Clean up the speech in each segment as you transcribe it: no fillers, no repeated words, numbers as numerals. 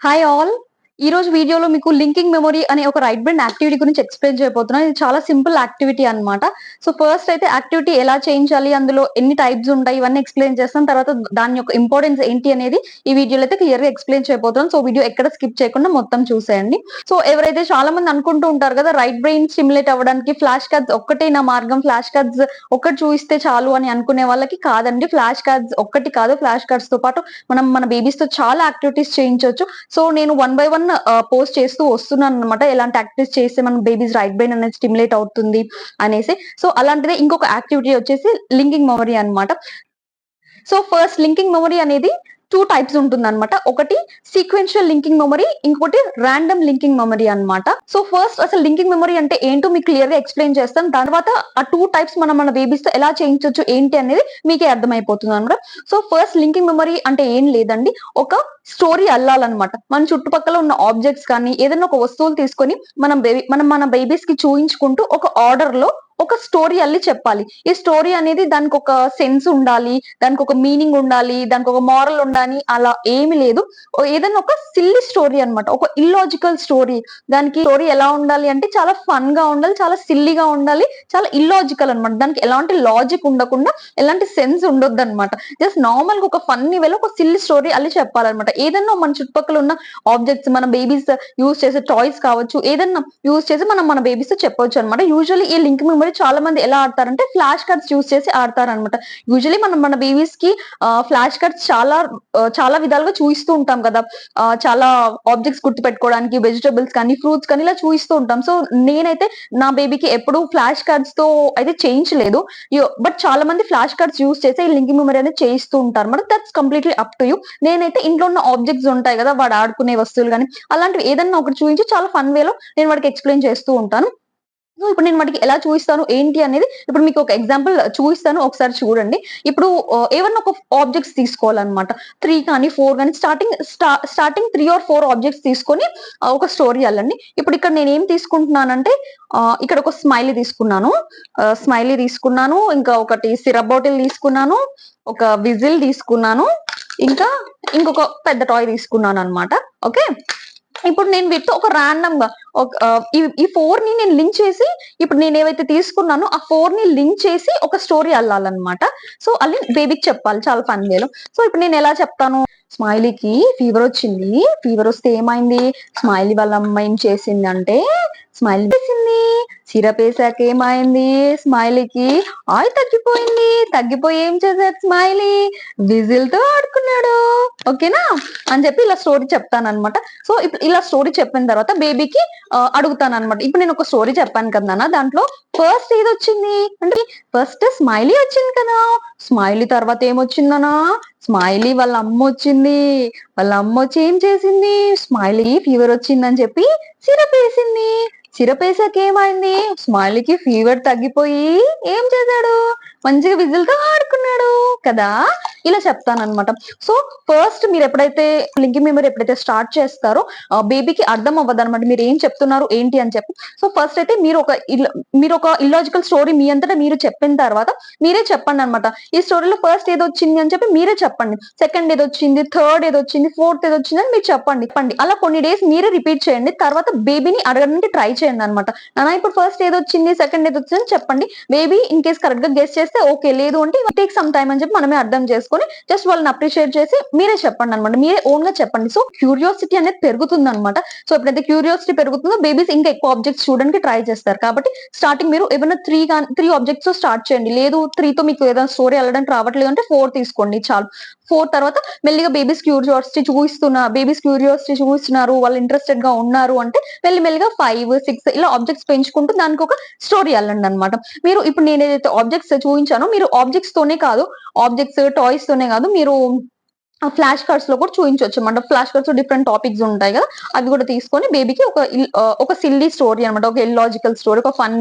Hi all. ఈ రోజు వీడియోలో మీకు లింకింగ్ మెమరీ అనే ఒక రైట్ బ్రెయిన్ యాక్టివిటీ గురించి ఎక్స్‌ప్లెయిన్ చేయబోతున్నాను. ఇది చాలా సింపుల్ యాక్టివిటీ అన్నమాట. సో, ఫస్ట్ అయితే యాక్టివిటీ ఎలా చేయించాలి, అందులో ఎన్ని టైప్స్ ఉంటాయి, ఇవన్నీ ఎక్స్‌ప్లెయిన్ చేస్తాను. తర్వాత దాని యొక్క ఇంపార్టెన్స్ ఏంటి అనేది ఈ వీడియోలో అయితే క్లియర్‌గా ఎక్స్‌ప్లెయిన్ చేయబోతున్నాను. సో, వీడియో ఎక్కడ స్కిప్ చేయకుండా మొత్తం చూసేయండి. సో, ఎవరైతే చాలా మంది అనుకుంటూ ఉంటారు కదా, రైట్ బ్రెయిన్ స్టిమ్యులేట్ అవ్వడానికి ఫ్లాష్ కార్డ్స్ ఒక్కటే నా మార్గం, ఫ్లాష్ కార్డ్స్ ఒక్కటి చూయిస్తే చాలు అని అనుకునే వాళ్ళకి కాదండి. ఫ్లాష్ కార్డ్స్ ఒక్కటి కాదు, ఫ్లాష్ కార్డ్స్‌తో పాటు మనం మన బేబీస్‌తో చాలా యాక్టివిటీస్ చేయించొచ్చు. సో, నేను వన్ బై వన్ పోస్ట్ చేస్తూ వస్తున్నానన్నమాట. ఎలాంటి యాక్టివిటీస్ చేస్తే మన బేబీస్ రైట్ బ్రెయిన్ అనేది స్టిమ్యులేట్ అవుతుంది అనేసి. సో, అలాంటిదే ఇంకొక యాక్టివిటీ వచ్చేసి లింకింగ్ మెమరీ అన్నమాట. సో, ఫస్ట్ లింకింగ్ మెమరీ అనేది 2 టైప్స్ ఉంటుందన్నమాట. ఒకటి సీక్వెన్షియల్ లింకింగ్ మెమరీ, ఇంకొకటి రాండమ్ లింకింగ్ మెమరీ అన్నమాట. సో, ఫస్ట్ అసలు లింకింగ్ మెమరీ అంటే ఏంటో మీకు క్లియర్‌గా ఎక్స్‌ప్లెయిన్ చేస్తాను. దాని తర్వాత ఆ 2 టైప్స్ మనం మన బేబీస్‌తో ఎలా చేయించొచ్చు ఏంటి అనేది మీకే అర్థమైపోతుందన్నమాట. సో, ఫస్ట్ లింకింగ్ మెమరీ అంటే ఏం లేదండి. ఒక స్టోరీ అల్లాలన్నమాట. మన చుట్టుపక్కల ఉన్న ఆబ్జెక్ట్స్ కానీ, ఏదైనా ఒక వస్తువులు తీసుకొని మనం మన బేబీస్‌కి చూయించుకుంటూ ఒక ఆర్డర్‌లో ఒక స్టోరీ అల్లి చెప్పాలి. ఈ స్టోరీ అనేది దానికొక సెన్స్ ఉండాలి, దానికొక మీనింగ్ ఉండాలి, దానికొక మోరల్ ఉండాలి అలా ఏమి లేదు. ఏదైనా ఒక సిల్లీ స్టోరీ అన్నమాట. ఒక ఇల్లాజికల్ స్టోరీ. దానికి స్టోరీ ఎలా ఉండాలి అంటే చాలా ఫన్‌గా ఉండాలి, చాలా సిల్లీగా ఉండాలి, చాలా ఇల్లాజికల్ అన్నమాట. దానికి ఎలాంటి లాజిక్ ఉండకుండా, ఎలాంటి సెన్స్ ఉండొద్దన్నమాట. జస్ట్ నార్మల్‌గా ఒక ఫన్నీ వేలో ఒక సిల్లీ స్టోరీ అల్లి చెప్పాలన్నమాట. ఏదన్నా మన చుట్టుపక్కల ఉన్న ఆబ్జెక్ట్స్, మన బేబీస్ యూజ్ చేసే టాయ్స్ కావచ్చు, ఏదన్నా యూజ్ చేసి మనం మన బేబీస్‌తో చెప్పొచ్చన్నమాట. యూజువల్లీ ఈ లింకింగ్ మెమరీ చాలా మంది ఎలా ఆడతారంటే ఫ్లాష్ కార్డ్స్ యూజ్ చేసి ఆడతారన్నమాట. యూజువల్లీ మనం మన బేబీస్‌కి ఫ్లాష్ కార్డ్స్ చాలా విధాలుగా చూయిస్తూ ఉంటాం కదా! చాలా ఆబ్జెక్ట్స్ గుర్తుపెట్టుకోవడానికి వెజిటబుల్స్ కానీ, ఫ్రూట్స్ కానీ ఇలా చూయిస్తూ ఉంటాం. సో, నేనైతే నా బేబీకి ఎప్పుడూ ఫ్లాష్ కార్డ్స్‌తో అయితే చేయించలేదు. బట్ చాలా మంది ఫ్లాష్ కార్డ్స్ యూజ్ చేసి ఈ లింకింగ్ మెమరీ అనేది చేయిస్తూ ఉంటారన్నమాట. That's completely up to you. నేనైతే ఇంట్లో ఉన్న ఆబ్జెక్ట్స్ ఉంటాయి కదా! వాడు ఆడుకునే వస్తువులు గాని, అలాంటివి ఏదన్నా ఒకటి చూయించి చాలా ఫన్ వేలో నేను వాడికి ఎక్స్‌ప్లెయిన్ చేస్తూ ఉంటాను. సో, ఇప్పుడు నేను వాటికి ఎలా చూయిస్తాను ఏంటి అనేది ఇప్పుడు మీకు ఒక ఎగ్జాంపుల్ చూయిస్తాను. ఒకసారి చూడండి. ఇప్పుడు ఏవన్నా ఒక ఆబ్జెక్ట్స్ తీసుకోవాలన్నమాట. 3 కానీ, 4 గాని స్టార్టింగ్ 3 ఆర్ 4 ఆబ్జెక్ట్స్ తీసుకొని ఒక స్టోరీ అల్లండి. ఇప్పుడు ఇక్కడ నేనేం తీసుకుంటున్నానంటే ఇక్కడ ఒక స్మైలీ తీసుకున్నాను. స్మైలీ తీసుకున్నాను. ఇంకా ఒకటి సిరప్ బాటిల్ తీసుకున్నాను. ఒక విజిల్ తీసుకున్నాను. ఇంకా ఇంకొక పెద్ద టాయ్ తీసుకున్నానన్నమాట. ఓకే. ఇప్పుడు నేను వీటితో ఒక రాండమ్‌గా ఈ 4ని నేను లింక్ చేసి ఇప్పుడు నేనేవైతే తీసుకున్నానో ఆ 4ని లింక్ చేసి ఒక స్టోరీ అల్లాలన్నమాట. సో, అల్లి బేబీకి చెప్పాలి చాలా ఫన్ వేలో. సో, ఇప్పుడు నేనెలా చెప్తాను? స్మైలీకి ఫీవరొచ్చింది. ఫీవరొస్తే ఏమైంది? స్మైలీ వాళ్ళ అమ్మ ఏం చేసిందంటే స్మైలీ చేసింది. సిరపేసాక ఏమైంది? స్మైలీకి తగ్గిపోయింది. తగ్గిపోయి ఏం చేసాడు స్మైలీ? విజిల్‌తో ఆడుకున్నాడు. ఓకేనా? అని చెప్పి ఇలా స్టోరీ చెప్తానన్నమాట. సో, ఇప్పుడు ఇలా స్టోరీ చెప్పిన తర్వాత బేబీకి అడుగుతానన్నమాట. ఇప్పుడు నేనొక స్టోరీ చెప్పాను కదా నాన్న, దాంట్లో ఫస్ట్ ఏదొచ్చింది? అంటే ఫస్ట్ స్మైలీ వచ్చింది కదా! స్మైలీ తర్వాత ఏమొచ్చిందనా? స్మైలీ వాళ్ళ అమ్మొచ్చింది. వాళ్ళ అమ్మొచ్చి ఏం చేసింది? స్మైలీకి ఫీవరొచ్చిందని చెప్పి సిరపేసింది. సిరపేసాక ఏమైంది? స్మైలీకి ఫీవర్ తగ్గిపోయి ఏం చేశాడు? మంచిగా విజిల్‌తో ఆడుకున్నాడు కదా! ఇలా చెప్తానన్నమాట. సో, ఫస్ట్ మీరెప్పుడైతే లింకింగ్ మెమరీ ఎప్పుడైతే స్టార్ట్ చేస్తారో బేబీకి అర్థం అవ్వదన్నమాట. మీరేం చెప్తున్నారు ఏంటి అని చెప్పి. సో, ఫస్ట్ అయితే మీరొక ఇల్లాజికల్ స్టోరీ మీ అంతటా మీరు చెప్పిన తర్వాత మీరే చెప్పండన్నమాట. ఈ స్టోరీలో ఫస్ట్ ఏదొచ్చింది అని చెప్పి మీరే చెప్పండి. సెకండ్ ఏదొచ్చింది, థర్డ్ ఏదొచ్చింది, ఫోర్త్ ఏదొచ్చింది అని మీరు చెప్పండి. అలా కొన్ని డేస్ మీరే రిపీట్ చేయండి. తర్వాత బేబీని అడగడానికి ట్రై చేయండన్నమాట. నాన్న ఇప్పుడు ఫస్ట్ ఏదొచ్చింది, సెకండ్ ఏదొచ్చింది అని చెప్పండి. బేబీ ఇన్ కేస్ కరెక్ట్‌గా గెస్ చేస్తే ఓకే. లేదు అంటే టేక్ సమ్ టైమ్ అని చెప్పి మనమే అర్థం చేసుకొని జస్ట్ వాళ్ళని అప్రిషియేట్ చేసి మీరే చెప్పండన్నమాట. మీరే ఓన్‌గా చెప్పండి. సో, క్యూరియాసిటీ అనేది పెరుగుతుందన్నమాట. సో, ఎప్పుడైతే క్యూరియాసిటీ పెరుగుతుందో బేబీస్ ఇంకా ఎక్కువ ఆబ్జెక్ట్స్ చూడడానికి ట్రై చేస్తారు. కాబట్టి స్టార్టింగ్ మీరు ఏమైనా 3 ఆబ్జెక్ట్స్‌తో స్టార్ట్ చేయండి. లేదు 3తో మీకు ఏదైనా స్టోరీ అల్లడానికి రావట్లేదు అంటే 4 తీసుకోండి చాలు. 4 తర్వాత మెల్లిగా బేబీస్ క్యూరియాసిటీ చూపిస్తున్నారు. వాళ్ళు ఇంట్రెస్టెడ్‌గా ఉన్నారు అంటే మెల్లిగా 5, 6 ఇలా ఆబ్జెక్ట్స్ పెంచుకుంటూ దానికొక స్టోరీ అల్లండన్నమాట. మీరు ఇప్పుడు నేనేదైతే ఆబ్జెక్ట్స్ చూయించానో మీరు ఆబ్జెక్ట్స్ తోనే కాదు, ఆబ్జెక్ట్స్, టాయ్స్ తోనే కాదు మీరు ఫ్లాష్ కార్డ్స్‌లో కూడా చూయించొచ్చన్నమాట. ఫ్లాష్ కార్డ్స్‌లో డిఫరెంట్ టాపిక్స్ ఉంటాయి గదా! అవి గూడా తీసుకొని బేబీకి ఒక సిల్లీ స్టోరీ అన్నమాట. ఒక ఇల్లాజికల్ స్టోరీ, ఒక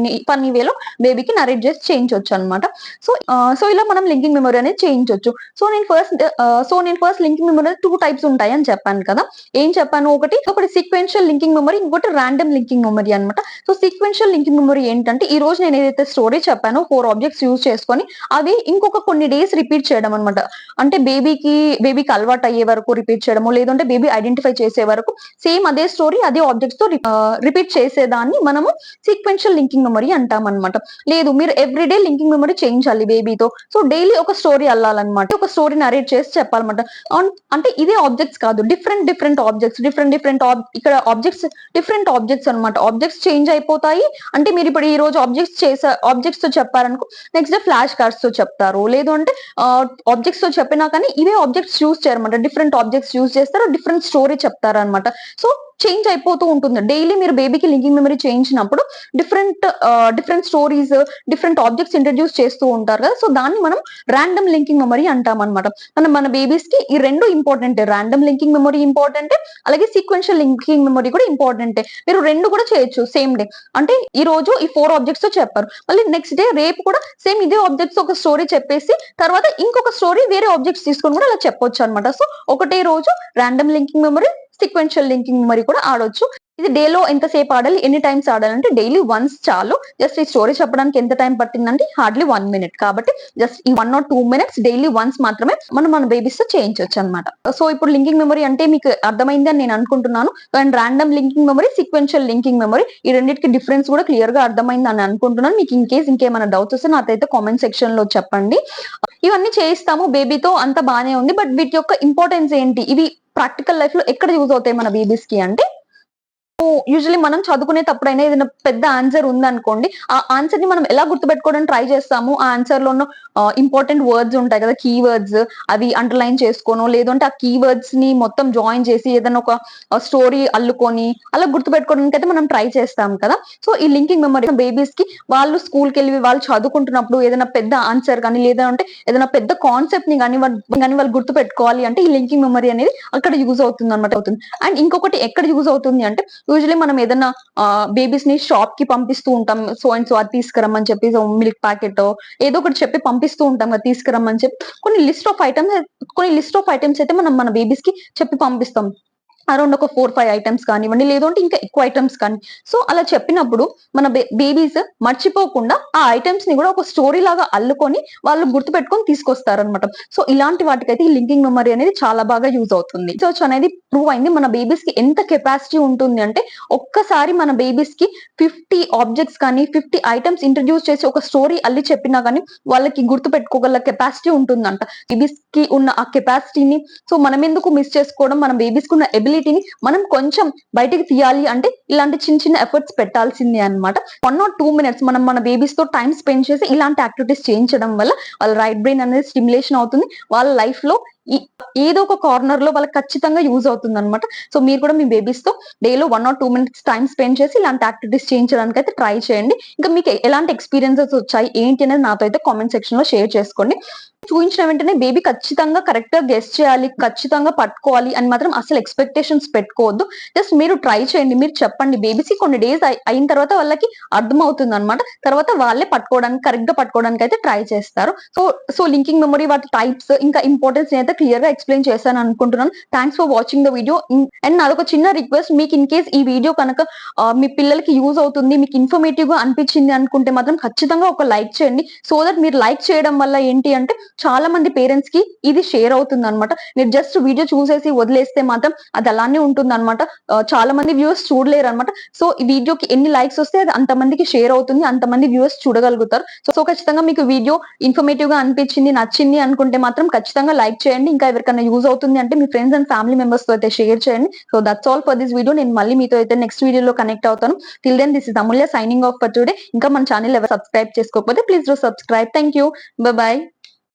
ఫన్నీ వేలో బేబీకి నరేట్ చేసి చేయించొచ్చన్నమాట. సో, ఇలా మనం లింకింగ్ మెమరీ అనేది చేయించొచ్చు. నేను ఫస్ట్ లింకింగ్ మెమరీ 2 టైప్స్ ఉంటాయని చెప్పాను కదా! ఏం చెప్పాను? ఒకటి సీక్వెన్షియల్ లింకింగ్ మెమరీ, ఇంకోటి రాండమ్ లింకింగ్ మెమరీ అన్నమాట. సో, సీక్వెన్షియల్ లింకింగ్ మెమరీ ఏంటంటే ఈ రోజు నేను ఏదైతే స్టోరీ చెప్పానో 4 ఆబ్జెక్ట్స్ యూజ్ చేసుకొని అవి ఇంకొక కొన్ని డేస్ రిపీట్ చేయడం అన్నమాట. అంటే బేబీకి బేబీకి అలవాటు అయ్యే వరకు రిపీట్ చేయడము, లేదంటే బేబీ ఐడెంటిఫై చేసే వరకు సేమ్ అదే స్టోరీ అదే ఆబ్జెక్ట్స్ తో రిపీట్ చేసేదాన్ని మనము సీక్వెన్షియల్ లింకింగ్ మెమరీ అంటాం అనమాట. లేదు మీరు ఎవ్రీడే లింకింగ్ మెమరీ చేయించాలి బేబీతో, సో డైలీ ఒక స్టోరీ అల్లాలన్నమాట, ఒక స్టోరీ నరేట్ చేసి చెప్పాలన్నమాట. అంటే ఇదే ఆబ్జెక్ట్స్ కాదు, డిఫరెంట్ ఆబ్జెక్ట్స్, ఇక్కడ ఆబ్జెక్ట్స్ డిఫరెంట్ ఆబ్జెక్ట్స్ అనమాట. ఆబ్జెక్ట్స్ చేంజ్ అయిపోతాయి. అంటే మీరు ఇప్పుడు ఈ రోజు ఆబ్జెక్ట్స్ తో చెప్పారనుకో, నెక్స్ట్ డే ఫ్లాష్ కార్డ్స్ తో చెప్తారు. లేదు అంటే ఆబ్జెక్ట్స్ తో చెప్పినా కానీ ఇవే ఆబ్జెక్ట్స్ యూజ్ చేయరన్నమాట. డిఫరెంట్ ఆబ్జెక్ట్స్ యూజ్ చేస్తారు, డిఫరెంట్ స్టోరీ చెప్తారు అనమాట. సో చేంజ్ అయిపోతూ ఉంటుంది. డైలీ మీరు బేబీకి linking memory చేయించినప్పుడు different stories, different objects introduce చేస్తూ ఉంటారు కదా, సో దాన్ని మనం ర్యాండమ్ లింకింగ్ మెమరీ అంటాం అనమాట. మన బేబీస్ కి ఈ రెండు important, random linking memory important, అలాగే సీక్వెన్షియల్ లింకింగ్ మెమరీ కూడా ఇంపార్టెంట్. మీరు రెండు కూడా చేయొచ్చు సేమ్ డే. అంటే ఈ రోజు ఈ 4 ఆబ్జెక్ట్స్ తో చెప్పారు, మళ్ళీ నెక్స్ట్ డే రేపు కూడా సేమ్ ఇదే ఆబ్జెక్ట్స్ ఒక స్టోరీ చెప్పేసి తర్వాత ఇంకొక స్టోరీ వేరే ఆబ్జెక్ట్స్ తీసుకొని కూడా అలా చెప్పొచ్చు అనమాట. సో ఒకటే రోజు random linking memory, sequential linking memory కూడా ఆడొచ్చు. ఇది డేలో ఎంతసేపు ఆడాలి, ఎన్ని టైమ్స్ ఆడాలంటే డైలీ వన్స్ చాలు. జస్ట్ ఈ స్టోరీ చెప్పడానికి ఎంత టైం పట్టిందంటే హార్డ్లీ 1 minute. కాబట్టి జస్ట్ ఈ 1 or 2 minutes డైలీ వన్స్ మాత్రమే మనం మన బేబీస్ తో చేయించవచ్చు అనమాట. సో ఇప్పుడు లింకింగ్ మెమరీ అంటే మీకు అర్థమైంది అని నేను అనుకుంటున్నాను. And random linking memory, sequential linking memory, ఈ రెండింటికి డిఫరెన్స్ కూడా క్లియర్ గా అర్థమైంది అని అనుకుంటున్నాను. మీకు ఇంకేమైనా డౌట్స్ వస్తే నాకైతే కామెంట్ సెక్షన్ లో చెప్పండి. ఇవన్నీ చేయిస్తాము బేబీతో, అంత బానే ఉంది. బట్ వీటి యొక్క ఇంపార్టెన్స్ ఏంటి, ఇవి ప్రాక్టికల్ లైఫ్ లో ఎక్కడ యూజ్ అవుతాయి మన బేబీస్ కి అంటే, యూజువల్లీ మనం చదువుకునేటప్పుడైనా ఏదైనా పెద్ద ఆన్సర్ ఉందనుకోండి, ఆ ఆన్సర్ ని మనం ఎలా గుర్తుపెట్టుకోవడానికి ట్రై చేస్తాము. ఆ ఆన్సర్ లో ఉన్న ఇంపార్టెంట్ వర్డ్స్ ఉంటాయి కదా, కీ వర్డ్స్, అవి అండర్లైన్ చేసుకోను, లేదంటే ఆ కీ వర్డ్స్ ని మొత్తం జాయిన్ చేసి ఏదైనా ఒక స్టోరీ అల్లుకొని అలా గుర్తుపెట్టుకోవడానికి అయితే మనం ట్రై చేస్తాం కదా. సో ఈ లింకింగ్ మెమరీ బేబీస్ కి వాళ్ళు స్కూల్ కి వెళ్ళి వాళ్ళు చదువుకుంటున్నప్పుడు ఏదైనా పెద్ద ఆన్సర్ కానీ, లేదంటే ఏదైనా పెద్ద కాన్సెప్ట్ ని కానీ వాళ్ళు గుర్తు పెట్టుకోవాలి అంటే ఈ లింకింగ్ మెమరీ అనేది అక్కడ యూజ్ అవుతుంది అనమాట. అండ్ ఇంకొకటి ఎక్కడ యూజ్ అవుతుంది అంటే, యూజువల్లీ మనం ఏదైనా బేబీస్ ని షాప్ కి పంపిస్తూ ఉంటాం, సో అండ్ సో అది తీసుకురమ్మని చెప్పి, మిల్క్ ప్యాకెట్ ఏదో ఒకటి చెప్పి పంపిస్తూ ఉంటాం కదా తీసుకురమ్మని చెప్పి. కొన్ని లిస్ట్ ఆఫ్ ఐటమ్స్ అయితే మనం మన బేబీస్ కి చెప్పి పంపిస్తాం. అరౌండ్ ఒక 4-5 ఐటమ్స్ కానివ్వండి, లేదంటే ఇంకా ఎక్కువ ఐటమ్స్ కానీ. సో అలా చెప్పినప్పుడు మన బేబీస్ మర్చిపోకుండా ఆ ఐటమ్స్ ని కూడా ఒక స్టోరీ లాగా అల్లుకొని వాళ్ళు గుర్తుపెట్టుకొని తీసుకొస్తారనమాట. సో ఇలాంటి వాటికైతే ఈ లింకింగ్ మెమరీ అనేది చాలా బాగా యూజ్ అవుతుంది. రీసెర్చ్ అనేది ప్రూవ్ అయింది మన బేబీస్ కి ఎంత కెపాసిటీ ఉంటుంది అంటే, ఒక్కసారి మన బేబీస్ కి 50 ఆబ్జెక్ట్స్ కానీ 50 ఐటమ్స్ ఇంట్రడ్యూస్ చేసి ఒక స్టోరీ అల్లి చెప్పినా కానీ వాళ్ళకి గుర్తు పెట్టుకోగల కెపాసిటీ ఉంటుందంట. బేబీస్ కి ఉన్న ఆ కెపాసిటీని సో మనం ఎందుకు మిస్ చేసుకోవడం, మన బేబీస్ కి ఉన్న ఎబిలిటీని మనం కొంచెం బయటికి తీయాలి అంటే ఇలాంటి చిన్న ఎఫర్ట్స్ పెట్టాల్సిందే అనమాట. 1 or 2 minutes మనం మన బేబీస్ తో టైం స్పెండ్ చేసి ఇలాంటి యాక్టివిటీస్ చేయించడం వల్ల వాళ్ళ రైట్ బ్రెయిన్ అనేది స్టిమ్యులేషన్ అవుతుంది. వాళ్ళ లైఫ్ లో ఏదో ఒక కార్నర్ లో వాళ్ళకి ఖచ్చితంగా యూజ్ అవుతుంది అనమాట. సో మీరు కూడా మీ బేబీస్ తో డేలో 1 or 2 minutes టైం స్పెండ్ చేసి ఇలాంటి యాక్టివిటీస్ చేయించడానికి అయితే ట్రై చేయండి. ఇంకా మీకు ఎలాంటి ఎక్స్పీరియన్సెస్ వచ్చాయి ఏంటి అనేది నాతో అయితే కామెంట్ సెక్షన్ లో షేర్ చేసుకోండి. చూపించిన వెంటనే బేబీ ఖచ్చితంగా కరెక్ట్ గా గెస్ చేయాలి, ఖచ్చితంగా పట్టుకోవాలి అని మాత్రం అసలు ఎక్స్పెక్టేషన్స్ పెట్టుకోవద్దు. జస్ట్ మీరు ట్రై చేయండి, మీరు చెప్పండి. బేబీస్ కొన్ని డేస్ అయిన తర్వాత వాళ్ళకి అర్థం అవుతుంది అనమాట. తర్వాత వాళ్ళే కరెక్ట్ గా పట్టుకోవడానికి అయితే ట్రై చేస్తారు. సో లింకింగ్ మెమరీ, వాటి టైప్స్, ఇంకా ఇంపార్టెన్స్ అయితే క్లియర్ గా ఎక్స్ప్లెయిన్ చేశాను అనుకుంటున్నాను. Thanks for watching the video. And నాదొక చిన్న రిక్వెస్ట్, మీకు ఇన్ కేస్ ఈ వీడియో కనుక మీ పిల్లలకి యూజ్ అవుతుంది, మీకు ఇన్ఫర్మేటివ్ గా అనిపించింది అనుకుంటే మాత్రం ఖచ్చితంగా ఒక లైక్ చేయండి. సో దట్ మీరు లైక్ చేయడం వల్ల ఏంటి అంటే చాలా మంది పేరెంట్స్ కి ఇది షేర్ అవుతుంది అనమాట. మీరు జస్ట్ వీడియో చూసేసి వదిలేస్తే మాత్రం అది అలానే ఉంటుంది అనమాట. చాలా మంది వ్యూవర్స్ చూడలేరు అనమాట. సో ఈ వీడియోకి ఎన్ని లైక్స్ వస్తే అది అంతమందికి షేర్ అవుతుంది, అంతమంది వ్యూవర్స్ చూడగలుగుతారు. సో ఖచ్చితంగా మీకు వీడియో ఇన్ఫర్మేటివ్ గా అనిపించింది, నచ్చింది అనుకుంటే మాత్రం ఖచ్చితంగా లైక్ చేయండి. ఇంకా ఎవరికైనా యూజ్ అవుతుంది అంటే మీ ఫ్రెండ్స్ అండ్ ఫ్యామిలీ మెంబర్స్ తో అయితే షేర్ చేయండి. So that's all for this video. నేను మళ్ళీ మీతో అయితే నెక్స్ట్ వీడియోలో కనెక్ట్ అవుతాను. Till then this is Amulya signing off for today. ఇంకా మన ఛానల్ ఎవరు సబ్స్క్రైబ్ చేసుకోకపోతే please do subscribe. Thank you. By.